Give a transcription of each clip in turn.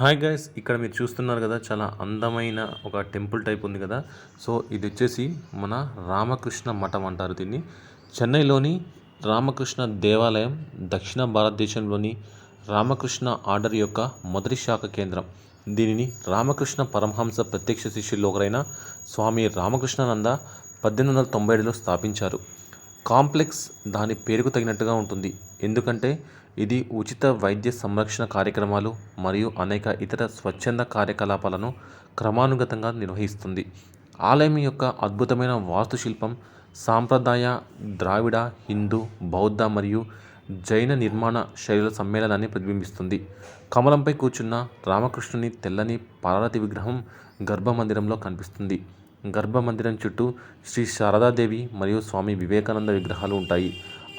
Hi guys, ఇక్కడ మీరు చూస్తున్నారు కదా, చాలా అందమైన ఒక టెంపుల్ టైప్ ఉంది కదా. సో ఇది వచ్చేసి మన రామకృష్ణ మఠం అంటారు దీన్ని. చెన్నైలోని రామకృష్ణ దేవాలయం దక్షిణ భారతదేశంలోని రామకృష్ణ ఆర్డర్ యొక్క మొదటి శాఖ కేంద్రం. దీనిని రామకృష్ణ పరమహంస ప్రత్యక్ష శిష్యుల్లో ఒకరైన స్వామి రామకృష్ణానంద 1897లో స్థాపించారు. కాంప్లెక్స్ దాని పేరుకు తగినట్టుగా ఉంటుంది, ఎందుకంటే ఇది ఉచిత వైద్య సంరక్షణ కార్యక్రమాలు మరియు అనేక ఇతర స్వచ్ఛంద కార్యకలాపాలను క్రమానుగతంగా నిర్వహిస్తుంది. ఆలయం యొక్క అద్భుతమైన వాస్తుశిల్పం సాంప్రదాయ ద్రావిడ, హిందూ, బౌద్ధ మరియు జైన నిర్మాణ శైలుల సమ్మేళనాన్ని ప్రతిబింబిస్తుంది. కమలంపై కూర్చున్న రామకృష్ణుని తెల్లని పార్వతి విగ్రహం గర్భమందిరంలో కనిపిస్తుంది. గర్భమందిరం చుట్టూ శ్రీ శారదాదేవి మరియు స్వామి వివేకానంద విగ్రహాలు ఉంటాయి.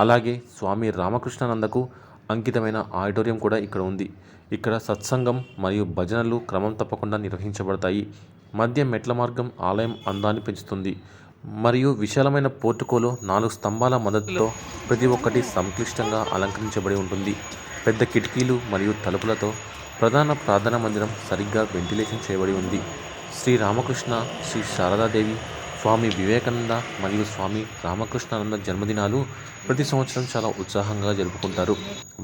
అలాగే స్వామి రామకృష్ణానందకు అంకితమైన ఆడిటోరియం కూడా ఇక్కడ ఉంది. ఇక్కడ సత్సంగం మరియు భజనలు క్రమం తప్పకుండా నిర్వహించబడతాయి. మధ్య మెట్ల మార్గం ఆలయం అందాన్ని పెంచుతుంది మరియు విశాలమైన పోర్టుకోలో 4 స్తంభాల మద్దతుతో ప్రతి ఒక్కటి సంక్లిష్టంగా అలంకరించబడి ఉంటుంది. పెద్ద కిటికీలు మరియు తలుపులతో ప్రధాన ప్రార్థనా మందిరం సరిగ్గా వెంటిలేషన్ చేయబడి ఉంది. శ్రీ రామకృష్ణ, శ్రీ శారదాదేవి, స్వామి వివేకానంద మరియు స్వామి రామకృష్ణానంద జన్మదినాలు ప్రతి సంవత్సరం చాలా ఉత్సాహంగా జరుపుకుంటారు.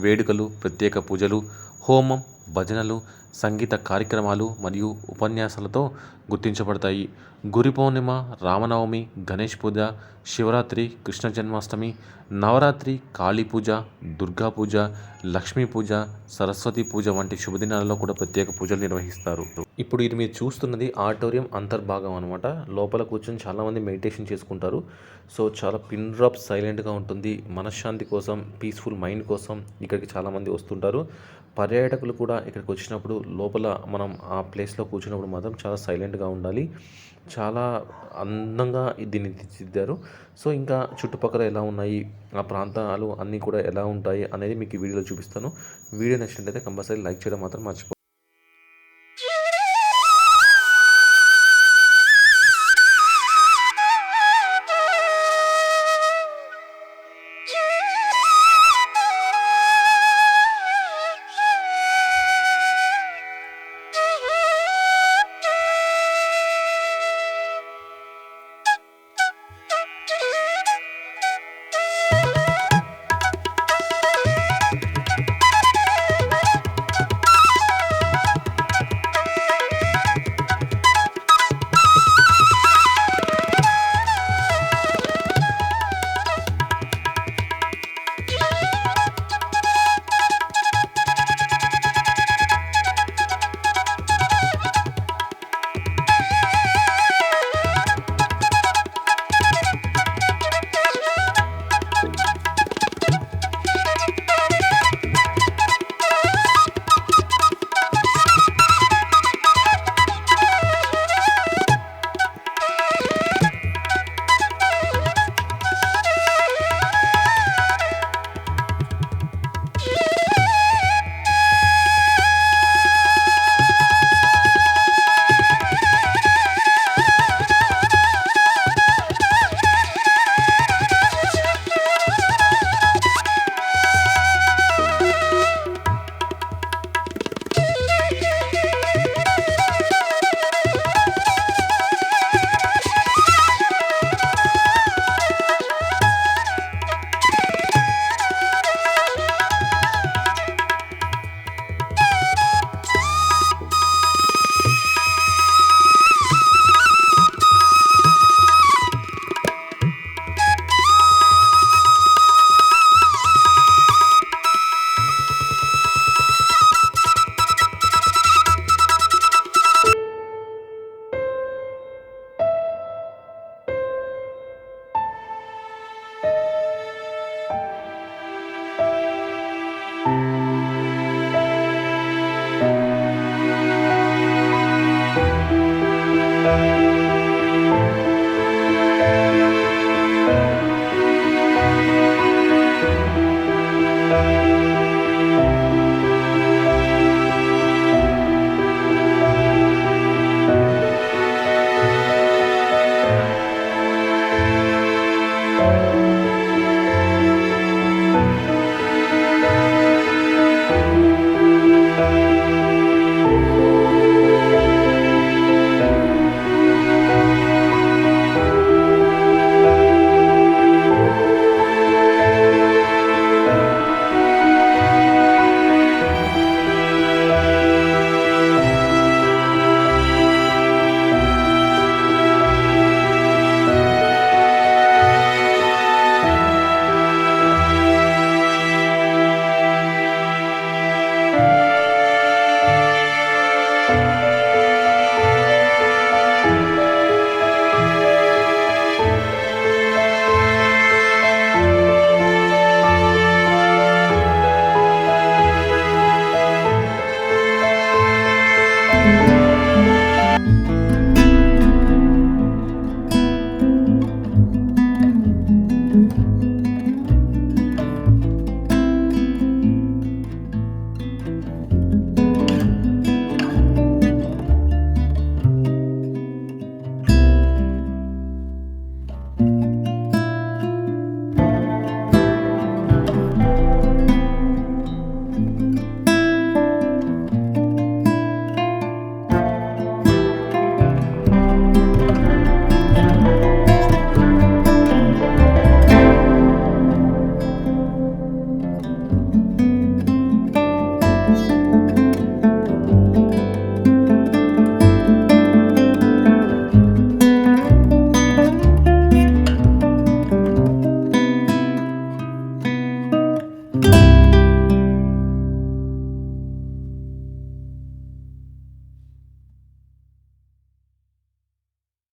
వేడుకలు, ప్రత్యేక పూజలు, హోమం, భజనలు, సంగీత కార్యక్రమాలు మరియు ఉపన్యాసాలతో గుర్తించబడతాయి. గురి పౌర్ణిమ, రామనవమి, గణేష్ పూజ, శివరాత్రి, కృష్ణ జన్మాష్టమి, నవరాత్రి, కాళీ పూజ, దుర్గా పూజ, లక్ష్మీ పూజ, సరస్వతి పూజ వంటి శుభదినాలలో కూడా ప్రత్యేక పూజలు నిర్వహిస్తారు. ఇప్పుడు ఇది మీరు చూస్తున్నది ఆడిటోరియం అంతర్భాగం అనమాట. లోపల కూర్చొని చాలామంది మెడిటేషన్ చేసుకుంటారు. సో చాలా పిన్ డ్రాప్ సైలెంట్గా ఉంటుంది. మనశ్శాంతి కోసం, పీస్ఫుల్ మైండ్ కోసం ఇక్కడికి చాలామంది వస్తుంటారు. పర్యాటకులు కూడా ఇక్కడికి వచ్చినప్పుడు లోపల మనం ఆ ప్లేస్లో కూర్చున్నప్పుడు మాత్రం చాలా సైలెంట్గా ఉండాలి. చాలా అందంగా దీన్ని తీర్చిదిద్దారు. సో ఇంకా చుట్టుపక్కల ఎలా ఉన్నాయి, ఆ ప్రాంతాలు అన్నీ కూడా ఎలా ఉంటాయి అనేది మీకు ఈ వీడియోలో చూపిస్తాను. వీడియో నచ్చినట్లయితే కంపల్సరీ లైక్ చేయడం మాత్రం మర్చిపోండి.